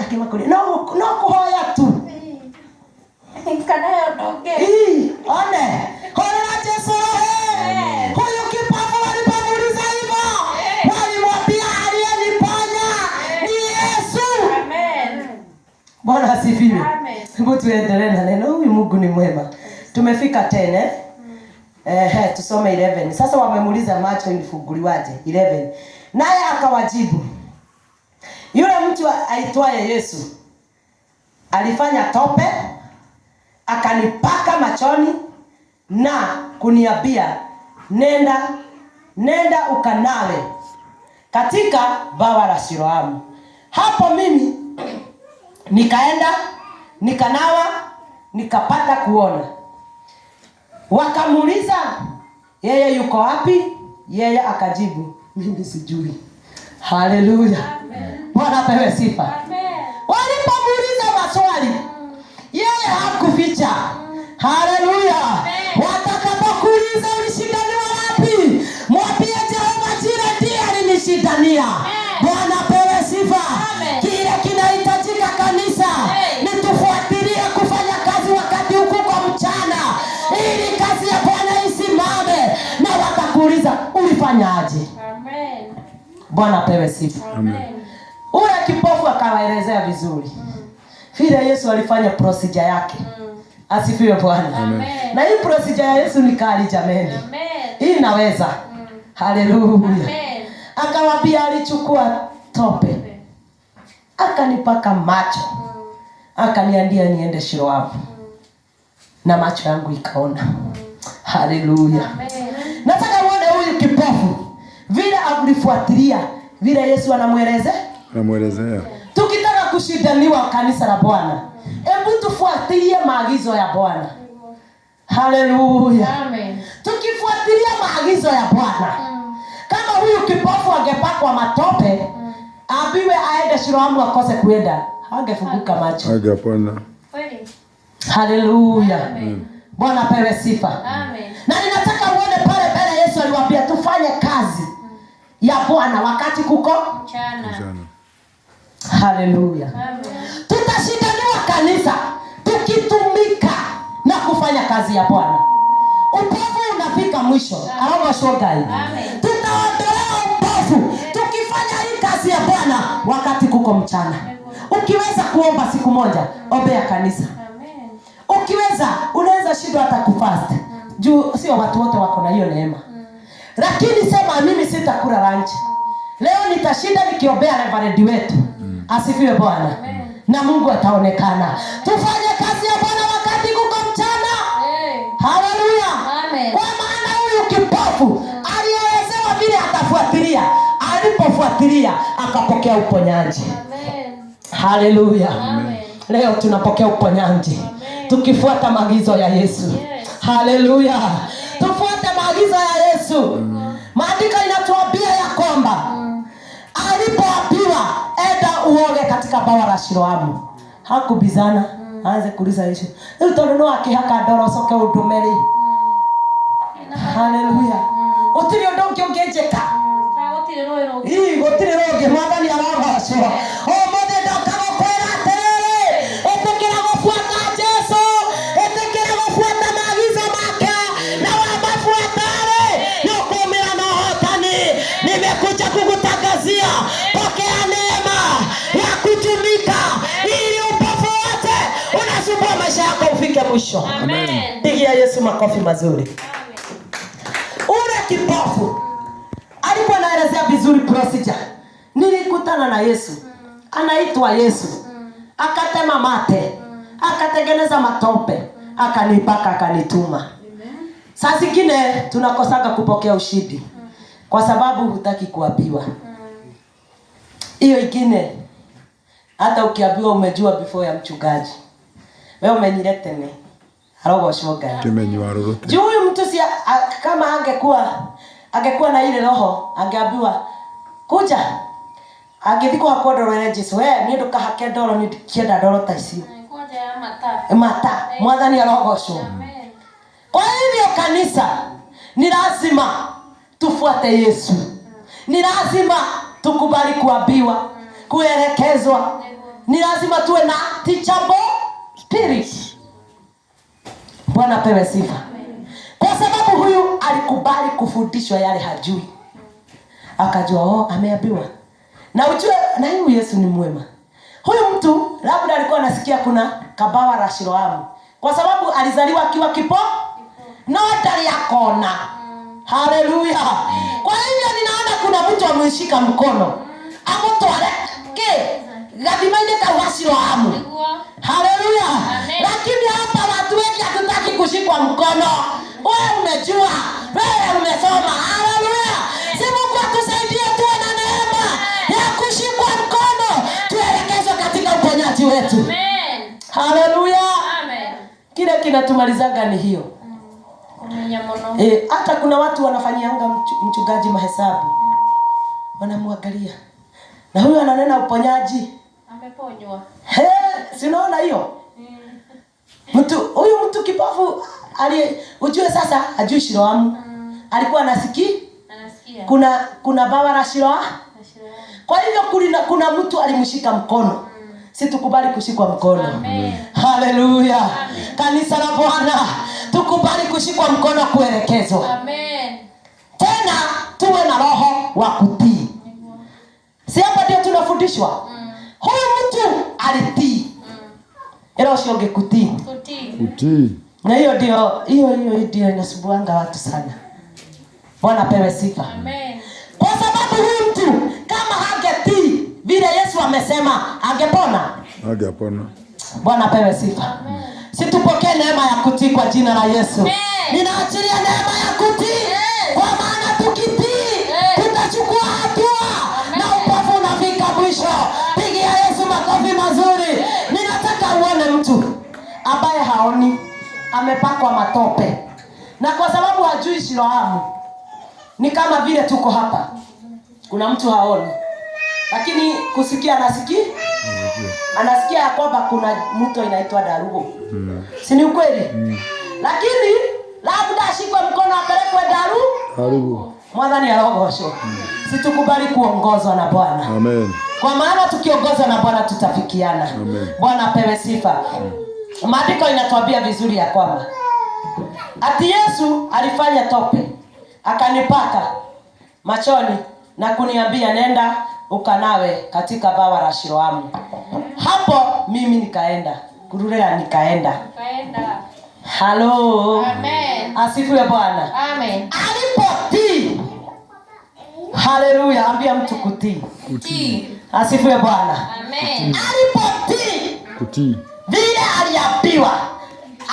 Akima kuri. No kuhoya tu. Kana yodoge. One. Horera Jesu rohe. Huyu kipofu walipomuuliza hivyo. Walimwambia aliyeniponya ni Yesu. Amen. Bwana asifiwe. Amen. Hebu tuendelee na neno. Huyu Mungu ni mwema. Tumefika 10. Tusome 11. Sasa wamemuuliza macho ilifunguliwaje? 11. Naye akawajibu, "Yule mtu aitwaye Yesu alifanya tope akanipaka machoni na kuniambia, nenda ukanawe katika bawa la Siloamu. Hapo mimi nikaenda nikanawa nikapata kuona." Wakamuuliza, "Yeye yuko wapi?" Yeye akajibu, "Mimi sijui." Haleluya. Bwana apewe sifa. Amen. Walipomuuliza maswali, yeye hakuficha. Haleluya. Watakapokuuliza ulishindaniwa wapi? Mwambie Jehova Jireh ndiye alinishindania. Bwana apewe sifa. Kile kinahitajika kanisa ni tufuatilie kufanya kazi wakati huku kwa mchana. Ili kazi ya Bwana isimame na watakuuliza ulifanyaje? Amen. Bwana apewe sifa. Amen. Ule kipofu akawaelezea vizuri. Vile Yesu alifanya procedure yake. Asifiwe Bwana. Amen. Na hii procedure ya Yesu ni kali jameni. Amen. Hii inaweza. Haleluya. Amen. Akawaambia alichukua tope. Akanipaka macho. Akaniambia niende Siloamu. Na macho yangu ikaona. Haleluya. Amen. Nataka uone huyu kipofu vile alifuatilia vile Yesu anamuelezea. Namuelezea. Tukitaka kushindaniwa kanisa la Bwana. Hebu tufuatilie maagizo ya Bwana. Haleluya. Amen. Tukifuatilia maagizo ya Bwana. Kama huyu kipofu angepakwa matope, abiwe aende Siloamu akose kuenda, hangefunguka macho. Hangepona. Kweli. Haleluya. Amen. Bwana pewe sifa. Amen. Na ninataka uone pale pale Yesu aliwaambia tufanye kazi ya Bwana wakati kuko Mchana. Sana. haleluya. Amen. Tutashindaniwa kanisa tukitumika na kufanya kazi ya Bwana. Upofu unafika mwisho. Arogo shogai. Amen. Tutaondolewa upofu tukifanya hii kazi ya Bwana wakati kuko mchana. Ukiweza kuomba siku moja, ombea kanisa. Amen. Ukiweza, unaweza shindwa hata kufast. Juu sio watu wote wako na hiyo neema. Lakini sema mimi sitakula lunch. Leo nitashinda nikiombea reverend wetu. Asifiwe Bwana. Na Mungu ataonekana. Tufanye kazi ya Bwana wakati kuko mchana. Haleluya. Amen. Kwa maana huyu kipofu alielezewa vile atafuatilia. Alipofuatilia akapokea uponyaji. Amen. Haleluya. Amen. Leo tunapokea uponyaji. Amen. Tukifuata maagizo ya Yesu. Yes. Haleluya. Tufuate maagizo ya Yesu. Maandiko inatuambia ya kwamba alipoambiwa enda uoge katika bawa la Siloamu, hakubizana. Aanze kuuliza Yesu, "Utono akihaka ndoro soke udumeri." Haleluya. Utiri ndonge ongejeka. Hii gotire roge mwathani aragoco. Mothe ndakaga kwera atiriri, etekera gubuata Jesu, etekera gubuata maagizo make, na wamabuatare nukumira na hotani. Nimekuja kukutangazia, pokea neema ya kutumika ili upofu wote unasumbua maisha yako ufike mwisho. Amen. Pigia Yesu makofi mazuri. Ule kipofu alikuwa anaelezea vizuri procedure. Nilikutana na Yesu. Anaitwa Yesu. Akatema mate. Akatengeneza matope. Akanipaka akanituma. Saa zingine tunakosaga kupokea ushindi kwa sababu hutaki kuambiwa. Hiyo ingine hata ukiambiwa umejua before ya mchungaji. Wewe umenyilete ni. Harogo shoga. Kimenywa rorote. Juu huyu mtu si kama angekuwa na ile roho, angeambiwa kuja. Angethikwa hakodorere Jesu, wewe ni nduka hake ndoro ni kienda ndoro ta ici. Ngoja ya mata. Mata, mwathani arogocwo. Amen. Kwa hivyo kanisa ni lazima tufuate Yesu. Ni lazima tukubali kuambiwa, kuelekezwa. Ni lazima tuwe na teachable spirit. Bwana pewe sifa. Kwa sababu huyu alikubali kufundishwa yale hajui. Akajua ameambiwa. Na ujue na huyu Yesu ni mwema. Huyu mtu labda alikuwa anasikia kuna kabawa la Siloamu. Kwa sababu alizaliwa akiwa kipofu. No ndari akona. Haleluya. Kwa hivyo ninaona kuna mtu ameshika mkono. Amotware gathimaine ka Siloamu. Haleluya. Lakini hapa watu wengi hatutaki kushikwa mkono. Wewe umejua, wewe umesoma. Haleluya. Si Mungu atusaidie tuwe na neema ya kushikwa mkono, tuelekezwe katika uponyaji wetu. Amen. Haleluya. Amen. Kile kinatumalizaga ni hiyo. Hata kuna watu wanafanyianga mchungaji mahesabu. Wanamwangalia. Na huyu ananena uponyaji. Ameponywa. Sinaona hiyo. Huyu mtu kipofu ujue sasa ajui Siloamu. Alikuwa anasikia. Kuna bawa la Siloamu. Kwa hivyo kuna mtu alimshika mkono. Si tukubali kushikwa mkono. Amen. Haleluya. Kanisa la Bwana tukubali kushikwa mkono kuelekezwa. Amen. Tena tuwe na roho wa kutii. Si hapa ndio tunafundishwa. Huyu mtu alitii. Ila usionge kutii. Kutii. Na hiyo ndio inasubuanga watu sana. Bwana pewe sifa. Amen. Kwa sababu huyu mtu kama hangetii vile Yesu amesema angepona. Hangepona. Bwana pewe sifa. Amen. Situpokee neema ya kutii kwa jina la Yesu. Amen. Ninaachilia neema ya kutii. Kwa maana tukitii tutachukua hatua na upofu unafika mwisho. Pigia Yesu makofi mazuri. haoni, amepakwa matope. Na kwa sababu hajui Siloamu, ni kama vile tuko hapa. Kuna mtu haoni, lakini kusikia anasikia. Anasikia ya kwamba kuna mto inaitwa Darugo. Si ni ukweli? Lakini labda ashikwe mkono apelekwe Darugo. Mwadhani arogosho. Situkubali kuongozwa na Bwana. Amen. Kwa maana tukiongozwa na Bwana tutafikiana. Amen. Bwana apewe sifa. Maandiko inatuambia vizuri ya kwamba ati Yesu alifanya tope, akanipaka machoni na kuniambia nenda ukanawe katika bawa la Siloamu. Hapo mimi nikaenda. Kurulea nikaenda. Halo. Amen. Asifiwe Bwana. Amen. Alipotii. Haleluya, ambia mtu kutii. Kutii. Asifiwe Bwana. Amen. Alipotii. Kutii. Vile aliambiwa,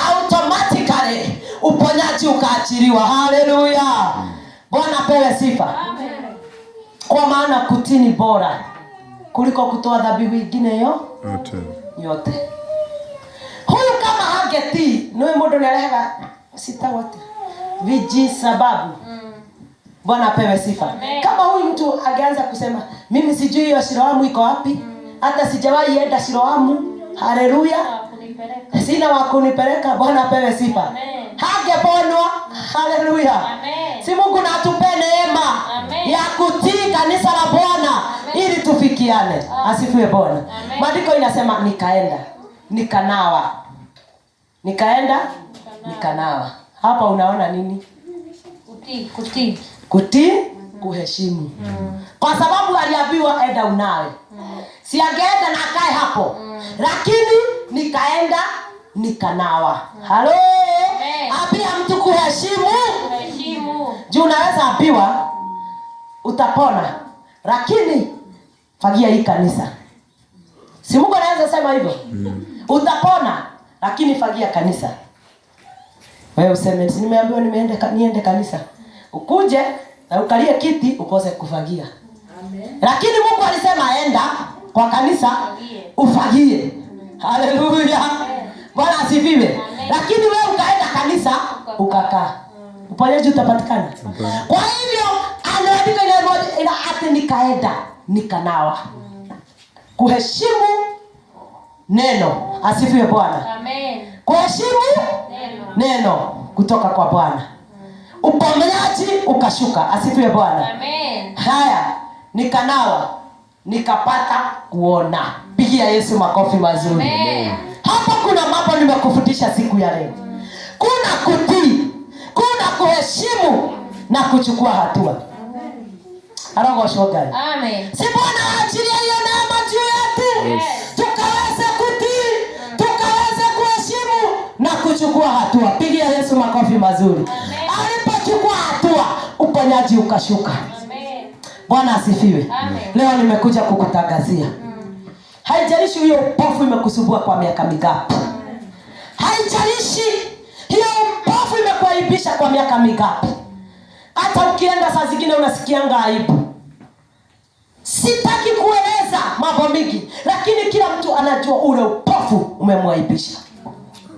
automatically uponyaji ukaachiliwa. Haleluya. Bwana pewe sifa. Amen. Kwa maana kutii ni bora kuliko kutoa dhabihu nyingine yote. Huyu kama hangetii, niwe mundu niarehaga sitawati viji sababu. Bwana apewe sifa. Amen. Kama huyu mtu angeanza kusema mimi sijui hiyo Siloamu iko wapi, hata sijawahi enda Siloamu. Haleluya. Sina wa kunipeleka. Bwana apewe sifa. Amen. Hangeponwa. Haleluya. Amen. Si Mungu na atupe neema ya kutii kanisa la Bwana ili tufikiane. Asifiwe Bwana. Maandiko inasema nikaenda, nikanawa. Nikanawa. Hapa unaona nini? Kutii, kuheshimu. Kwa sababu aliambiwa enda unawe. Si angeenda na akae hapo. Lakini nikaenda nikanawa. Halo. Ambia mtu kuheshimu. Juu unaweza ambiwa utapona, lakini fagia hii kanisa. Si Mungu anaweza sema hivyo? Utapona, lakini fagia kanisa. Wewe useme nimeambiwa niende kanisa. Ukuje na ukalie kiti ukose kufagia. Amen. Lakini Mungu alisema enda kwa kanisa ufagie. Haleluya. Bwana asifiwe. Lakini wewe ukaenda kanisa ukakaa. Uponyaji utapatikana. Kwa hivyo anaandika ile moja ina ati nikaenda nikanawa. Kuheshimu neno. Asifiwe Bwana. Amen. Kuheshimu neno kutoka kwa Bwana. Uponyaji ukashuka. Asifiwe Bwana. Amen. Haya, nikanawa, nikapata kuona. Pigia Yesu makofi mazuri. Amen. Hapa kuna mambo nimekufundisha siku ya leo. Kuna kutii, kuna kuheshimu na kuchukua hatua. Arogo shogani. Amen. Si Bwana achilia hiyo neema juu yetu. Tukaweze kutii, tukaweze kuheshimu na kuchukua hatua. Pigia Yesu makofi mazuri. Alipochukua hatua, uponyaji ukashuka. Amen. Bwana asifiwe. Amen. Leo nimekuja kukutangazia. Haijalishi hiyo upofu imekusumbua kwa miaka mingapi. Haijalishi hiyo upofu imekuaibisha kwa miaka mingapi. Hata ukienda saa zingine unasikianga aibu. Sitaki kueleza mambo mingi, lakini kila mtu anajua ule upofu umemwaibisha.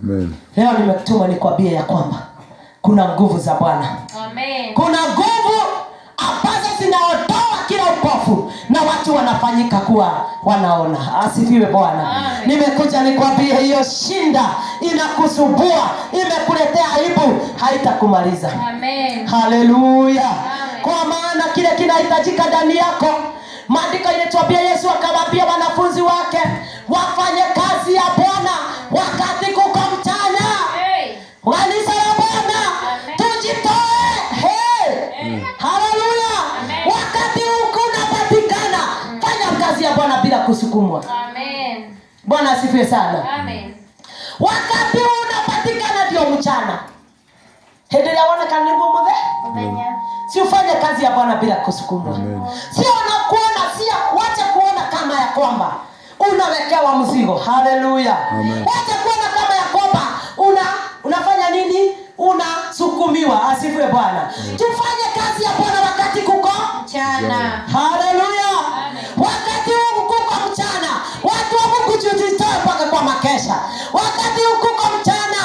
Amen. Leo nimetuma nikwambie ya kwamba kuna nguvu za Bwana. Amen. Kuna nguvu ambazo zinaondoa kila upofu na watu wanafanyika kuwa wanaona. Asifiwe Bwana. Nimekuja nikwambie hiyo shinda inakusumbua, imekuletea aibu, haitakumaliza. Amen. Haleluya. Kwa maana kile kinahitajika ndani yako. Maandiko inatuambia Yesu akawaambia wanafunzi wake wafanye kazi ya Bwana wakati kuko mchana. Kanisa la Bwana tujitoe. Haleluya. Wakati huko unapatikana, fanya kazi ya Bwana bila kusukumwa. Amen. Bwana asifiwe sana. Amen. Wakati unapatikana ndio mchana. Hendelea wana kanibu mwe. Amen. Si ufanye kazi ya Bwana bila kusukumwa. Sio unakuona, wacha kuona kama ya kwamba unawekewa mzigo. Haleluya. Wacha kuona kama ya kwamba unafanya nini? Unasukumiwa. Asifiwe Bwana. Tufanye kazi ya Bwana wakati kuko Mchana. Haleluya. Wakati kuko mchana, watu wa Mungu tujitoe mpaka kwa makesha. Wakati kuko mchana,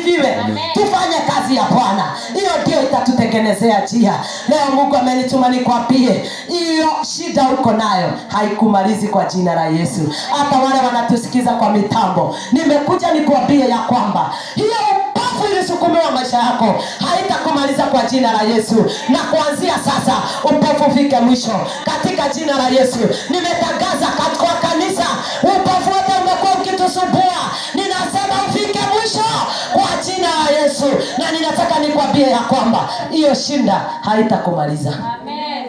asifiwe. Tufanye kazi ya Bwana, hiyo ndio itatutengenezea njia. Leo Mungu amenituma nikwambie, hiyo shida uko nayo haikumalizi kwa jina la Yesu. Hata wale wanatusikiza kwa mitambo, nimekuja nikwambie ya kwamba hiyo upofu ilisukumiwa maisha yako haitakumaliza kwa jina la Yesu. Na kuanzia sasa upofu fike mwisho katika jina la Yesu. Nimetangaza kwa kanisa, upofu wote umekuwa ukitusumbua, ninasema ufike mwisho kwa jina la Yesu. Na ninataka nikwambie ya kwamba hiyo shinda haitakumaliza. Amen.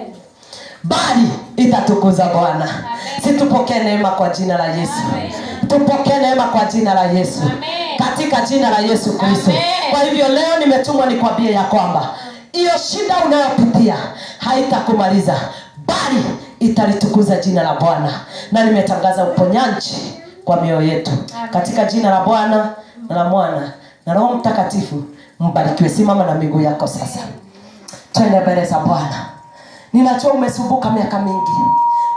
Bali itatukuza Bwana. Situpokee neema kwa jina la Yesu. Tupokee neema kwa jina la Yesu. Katika jina la Yesu Kristo. Kwa hivyo leo nimetumwa nikwambie ya kwamba hiyo shida unayopitia haitakumaliza, bali italitukuza jina la Bwana. Na nimetangaza uponyaji kwa mioyo yetu katika jina la Bwana na la Mwana na Roho Mtakatifu. Mbarikiwe. Simama na miguu yako sasa. Twende mbele za Bwana. Ninajua umesumbuka miaka mingi.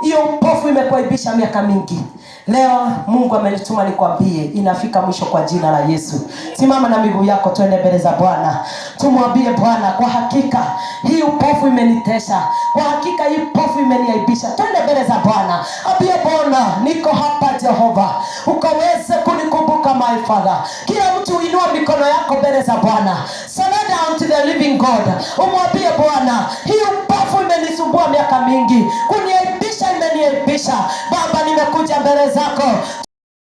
Hiyo upofu imekuaibisha miaka mingi. Leo Mungu amenituma nikwambie inafika mwisho kwa jina la Yesu. Simama na miguu yako, twende mbele za Bwana. Tumwambie Bwana, kwa hakika hii upofu imenitesha. Kwa hakika hii upofu imeniaibisha. Twende mbele za Bwana. Ambie Bwana, niko hapa Jehova. Ukaweze kunikumbuka my Father. Kila mtu inua mikono yako mbele za Bwana. Surrender unto the living God. Umwambie Bwana, hii upofu imenisumbua miaka mingi. Kuniaibisha imeniaibisha. Baba, nimekuja mbele zako.